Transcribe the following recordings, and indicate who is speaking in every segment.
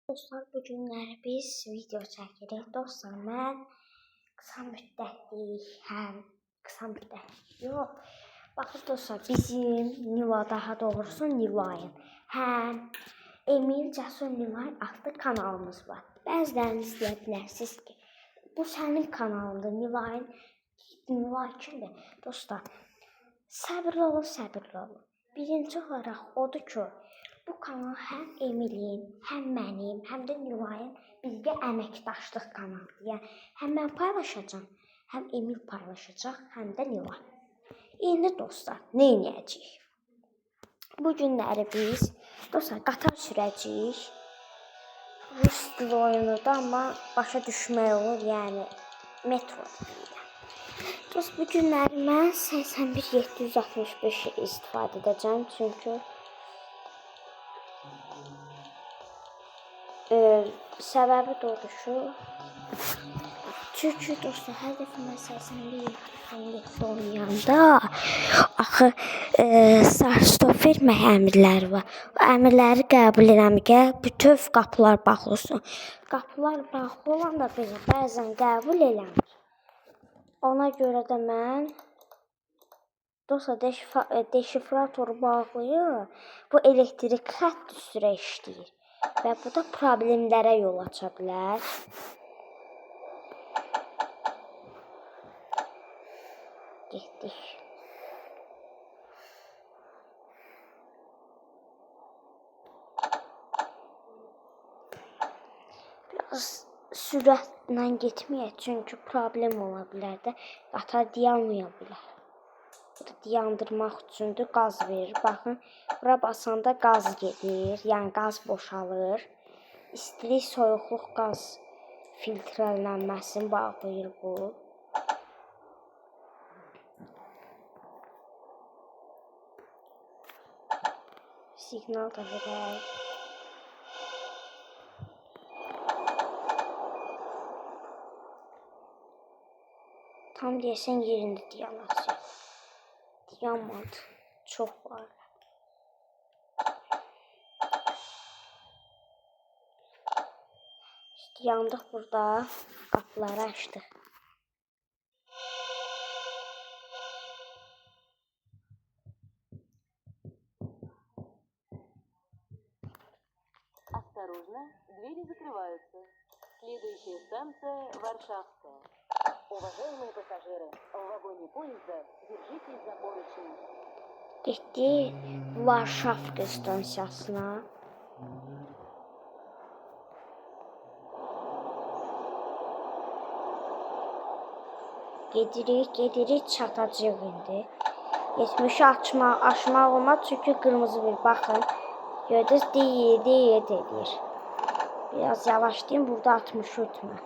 Speaker 1: Dostlar, bu günlər biz video çəkirik. Dostlar, mən qısa müddətlik yox. Baxın dostlar, bizim Nila, daha doğrusu Nilayın, Emil Cəsur Nilayın adlı kanalımız var. Bəziləriniz deyə bilərsiniz ki, bu sənin kanalındır, Nilay kimdir? Dostlar, səbirli olun. Birinci olaraq odur ki, bu kanal həm Emilin, həm mənim, həm də Nilayın birgə əməkdaşlıq kanalıdır. Yəni, həm mən paylaşacağam, həm Emil paylaşacaq, həm də Nilay. İndi dostlar, nə edəcəyik? Bu günləri biz, dostlar, qatar sürəcəyik. Rus dil oyunudur, amma başa düşmək olur, yəni metro deyirəm. Dost, bu günləri mən 81765 istifadə edəcəm, çünki səbəbi də odur ki, çünki dostlar, hər dəfə mən 81 oynayanda axı start-stop vermək əmrləri var. O əmrləri qəbul eləməkə bütöv qapılar bağlı olsun. Qapılar bağlı olanda belə bəzən qəbul eləmir. Ona görə də mən dostlar, deşifratoru bağlayıb, bu elektrik xətt üstə işləyir. Və bu da problemlərə yol aça bilər. Getdik. Biraz sürətlə getməyək, çünki problem ola bilər də. Qatar dayanmaya bilər. Bu da dayandırmaq üçündür, qaz verir. Baxın, bura basanda qaz gedir, yəni qaz boşalır. İstilik, soyuqluq qaz filtrələnməsini bağlayır bu. Siqnal da verək. Tam deyəsən yerində dayanacaq. Dayanmadı. Çox var. Yandıq burada, qapıları açdıq.
Speaker 2: Осторожно, двери закрываются. Следующая станция Варшавская. Уважаемые пассажиры, в вагоне поезда держитесь за поручни.
Speaker 1: Getdik Varşavka stansiyasına. Gedirik, çatacağıq indi. 70'i aşmaq olmaz, çünki qırmızı bir baxın. Gördünüz, deyir. Biraz yavaşlayayım, burada 60 ötmə.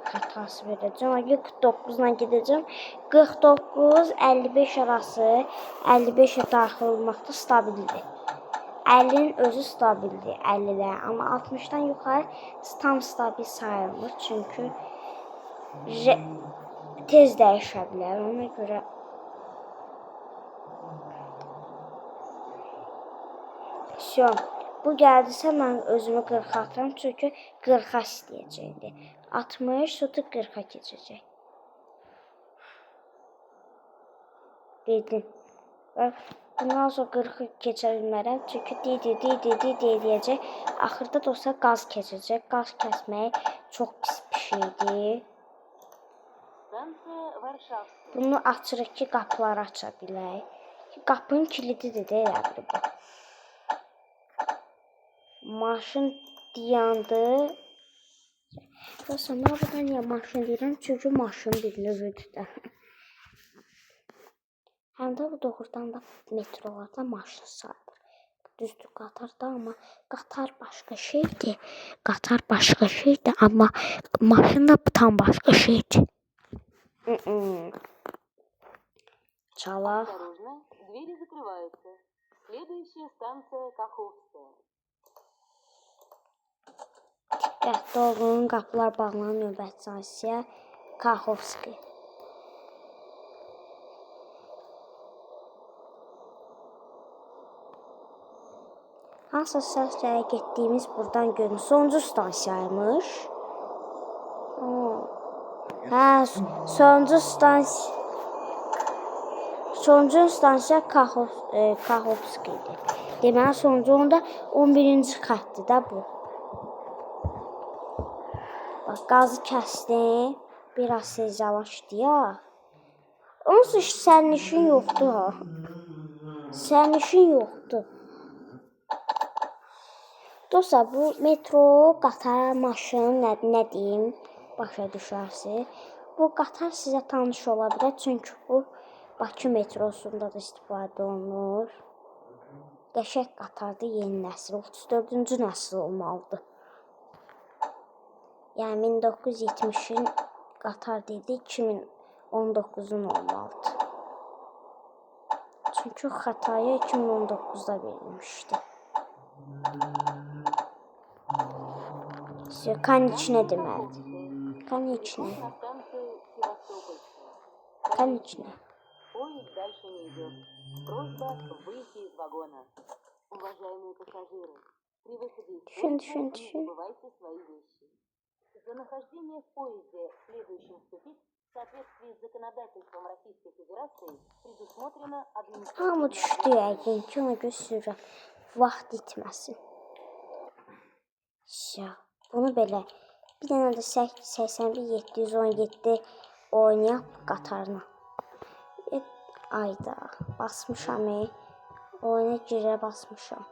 Speaker 1: Xətası verəcəm. 49-la gedəcəm. 49-55 arası, 55'e daxil olmaqda stabildir. 50'nin özü stabildir, 50'lər. Amma 60'dan yuxarı tam stabil sayılmır, çünki tez dəyişə bilər. Ona görə bu gəldisə mən özümü 40'a atıram, çünki 40'a istəyəcəkdir. 60 tutup 40'a keçəcək. Dedim. Bundan sonra 40'ı keçə bilmərəm, çünki deyəcək. Axırda dostlar qaz keçəcək. Qaz kəsmək çox pis bir şeydir. Bunu açırıq ki, qapıları aça bilək. Qapının kilididir də elə bir bu. Maşın dayandı. Dostlar, mən buradan niyə maşın deyirəm? Çünki maşın bir növüdür də. Həm də bu doğrudan da metrolarda maşın sayılır. Düzdür, qatarda, amma qatar başqa şeydir. Amma maşın da tam başqa şeydir. Çalaq.
Speaker 2: Двери закрываются. Следующая станция Каховская.
Speaker 1: Diqqətli olun, qapılar bağlanan növbəti stansiya Kakhovski. Hansısa stansiyaya getdiyimiz buradan görünür. Sonuncu stansiyaymış. Hə, sonuncu stansiya Kahovski idi. Deməli sonuncu onda 11-ci xəttdir də bu. Bax, qazı kəsdim. Biraz yavaşlayaq. Onsuz sərnişin yoxdur ha. Sərnişin yoxdur. Dostlar, bu metro, qatar, maşın, nə deyim, başa düşərsiniz. Bu qatar sizə tanış ola bilər, çünki bu Bakı metrosunda da istifadə olunur. Qəşəng qatardır, yeni nəsil, 34-cü nəsil olmalıdır. Yəni 1970-in qatar deyildi, 2019-un olmalıdır. Çünki xətaya 2019-da verilmişdi. Konечная deməlidir. Konечная.
Speaker 2: На станции Севастопольская.
Speaker 1: Konечная.
Speaker 2: Поезд дальше не идет. Просьба выйти из вагона. Уважаемые пассажиры, при выходе из поезда не забывайте свои вещи. За нахождение в поезде, следующем в тупик, в соответствии с законодательством Российской Федерации, предусмотрено
Speaker 1: Hamı düşdü yəqin ki, ona görə sürət. Vaxt itməsin. Bunu belə bir dənə də 81-717 oynayaq qatarına. Ayda basmışam. Oyuna girə basmışam.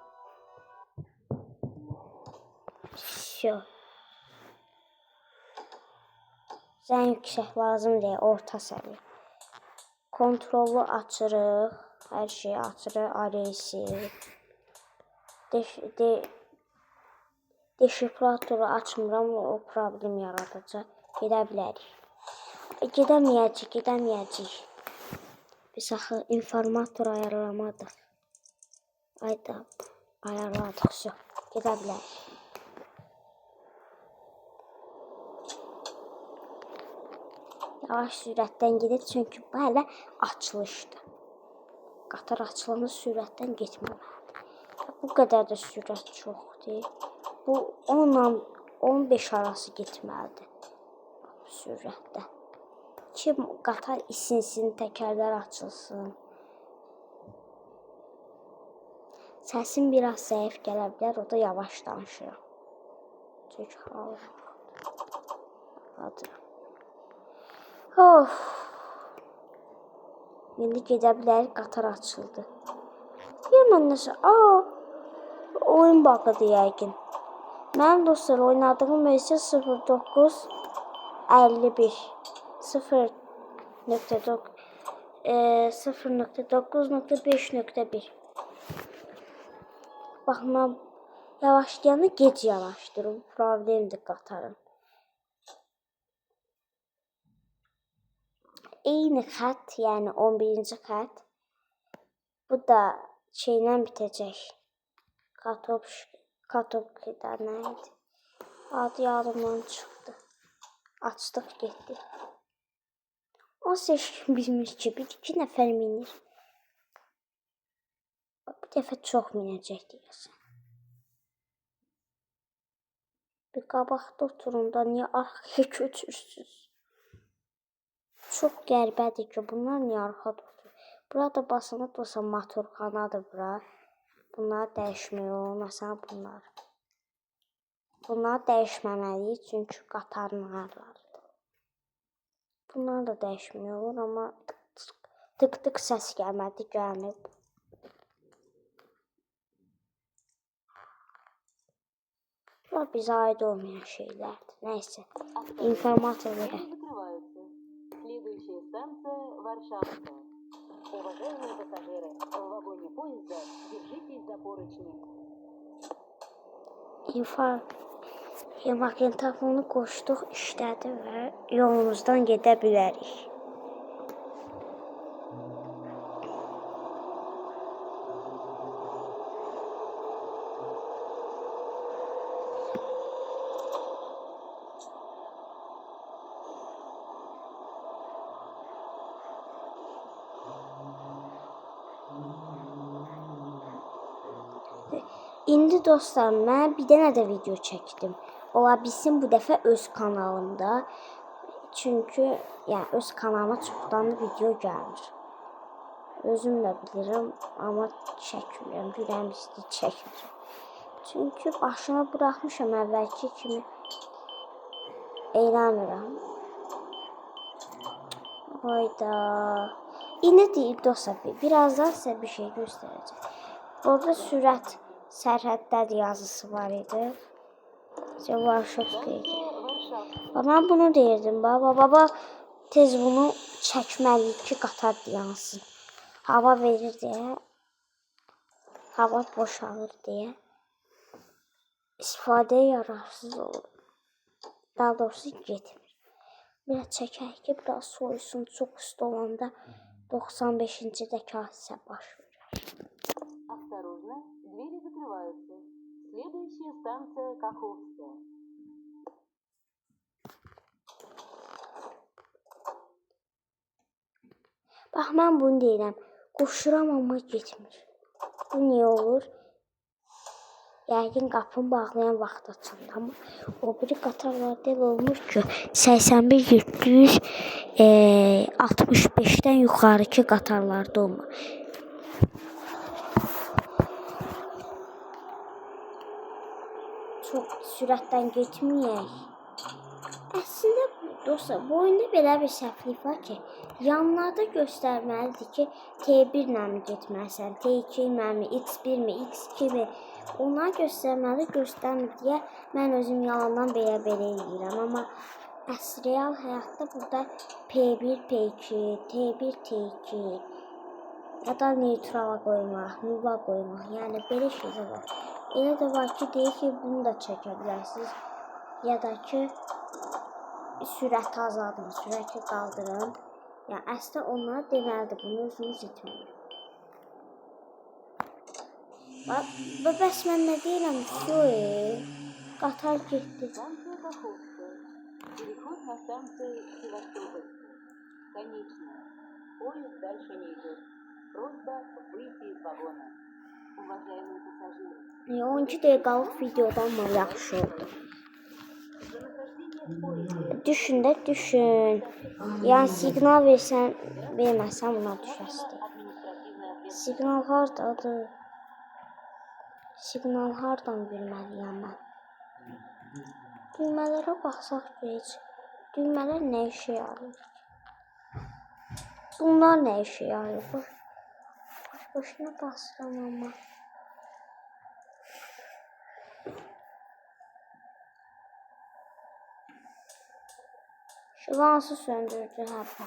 Speaker 1: Zən yüksək lazım deyə orta səviyyə. Kontrollu açırıq. Hər şeyi açırıq. ARS-i. Deşifratoru açmıram, o problem yaradacaq. Gedə bilərik. Gedəməyəcək. Biz axı informator ayarlamadır. Ayda ayarladıq. Gedə bilərik. Yavaş sürətdən gedir, çünki bu hələ açılışdır. Qatar açılanda sürətdən getməməlidir. Bu qədər də sürət çoxdur. Bu 10-15 arası getməlidir sürətdə. Ki qatar isinsin, təkərlər açılsın. Səsim biraz zəif gələ bilər, o da yavaş danışıram. Çünki havadır. İndi gedə bilərik, qatar açıldı. Mən nəsə, oyun bağıdır yəqin. Mənim dostlar oynadığım versiya 0951 0.9.5.1. Bax, mən yavaşlayanda gec yavaşdırım. Problemdir qatarın. Eyni xətt, yəni 11-ci xətt. Bu da şeylə bitəcək. Katopkida nə idi? Adı yadımdan çıxdı. Açdıq, getdi. O seçkin bilmiş ki, bir-iki nəfər minir. Bu dəfə çox minəcək deyəsən. Bir qabaqda oturun da, niyə arxaya köçürsünüz? Çox qəribədir ki, bunlar niyə arxada oturur? Burada basana dursa motorxanadır bura. Bunları dəyişmək olur. Məsələn, bunlar. Bunları dəyişməməliyik, çünki qatarın ayarlarıdır. Bunları da dəyişmək olur, amma tık-tık səs gəlmədi, gəlmir. Bunlar bizə aid olmayan şeylərdir. Nəysə, informator verək.
Speaker 2: Следующая станция Варшавская. Уважаемые пассажиры, в вагоне поезда держитесь за поручни.
Speaker 1: Magnetofonu qoşduq, işlədi və yolumuzdan gedə bilərik. İndi dostlar, mən bir dənə də video çəkdim. Ola bilsin bu dəfə öz kanalımda. Çünki yəni öz kanalıma çoxdan da video gəlmir. Özüm də bilirəm, amma çəkmirəm. Ürəyim istəyir çəkmirəm. Çünki başına buraxmışam əvvəlki kimi. Eğlenmirəm. Hayda. İndi deyib dostlar, birazdan sizə bir şey göstərəcəm. Orada sürət sərhədlər yazısı var idi. Varşovskaya. Mən bunu deyirdim. Baba tez bunu çəkməliyik ki, qatar yansın. Hava verir deyə. Hava boşalır deyə. İstifadəyə yararsız olur. Daha doğrusu getmir. Biraz çəkək ki, biraz soyusun. Çox isti olanda 95-ci hadisə baş verir.
Speaker 2: Осторожно, двери закрываются. Следующая станция Каховская.
Speaker 1: Bax, mən bunu deyirəm. Qoşuram, amma getmir. Bu niyə olur? Yəqin qapını bağlayan vaxt açıldı. Amma o biri qatarlarda elə olmur ki, 81-765-dən yuxarıki qatarlarda olmur. Çox sürətdən getməyək. Əslində dostlar, bu oyunda belə bir səhvlik var ki, yanlarda göstərməlidir ki, T1 ilə mi getməlisən, T2 ilə mi, X1 mi, X2 mi? Onlar göstərməli, göstərmir deyə mən özüm yalandan belə eləyirəm. Amma real həyatda burada P1, P2, T1, T2 ya da neytrala qoymaq, nula qoymaq. Yəni belə şeylər var. Elə də var ki, deyir ki, bunu da çəkə bilərsiniz. Ya da ki, sürəti azaldın, sürəti qaldırın. Yəni əslində onlar deməlidir, bunu özünüz etməyin. Bəs mən nə deyirəm ki, qatar getdi.
Speaker 2: Станция Каховская. Переход на станцию Севастопольская. Конечно. Поезд дальше не идет. Просьба выйти из вагона. Уважаемые пассажиры.
Speaker 1: 12 dəqiqəlik videodan mı yaxşı oldu?
Speaker 2: За нахождение в поезде.
Speaker 1: Düşün də, düşün. Yəni siqnal verməsən buna düşəsdir.
Speaker 2: Административная ответственность.
Speaker 1: Siqnal hardadır? Siqnal hardan bilməliyəm mən? Düymələrə baxsaq heç. Düymələr nə işə yarayır? Bunlar nə işə yarayır? Boş-boşuna basıram amma. Şulansı söndürdü həbə.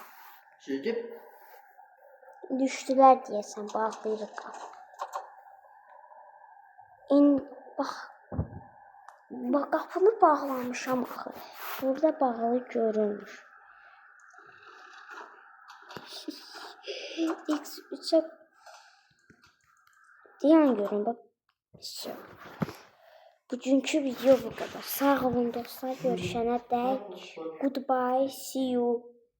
Speaker 3: Çekip
Speaker 1: Düşdülər deyəsən, bağlayırıq qapı. Bax, qapını bağlamışam axı. Burada bağlı görünmür. X3'ə deyən görün, bax. Bugünkü video bu qədər. Sağ olun dostlar, görüşənə dək. Goodbye, see you.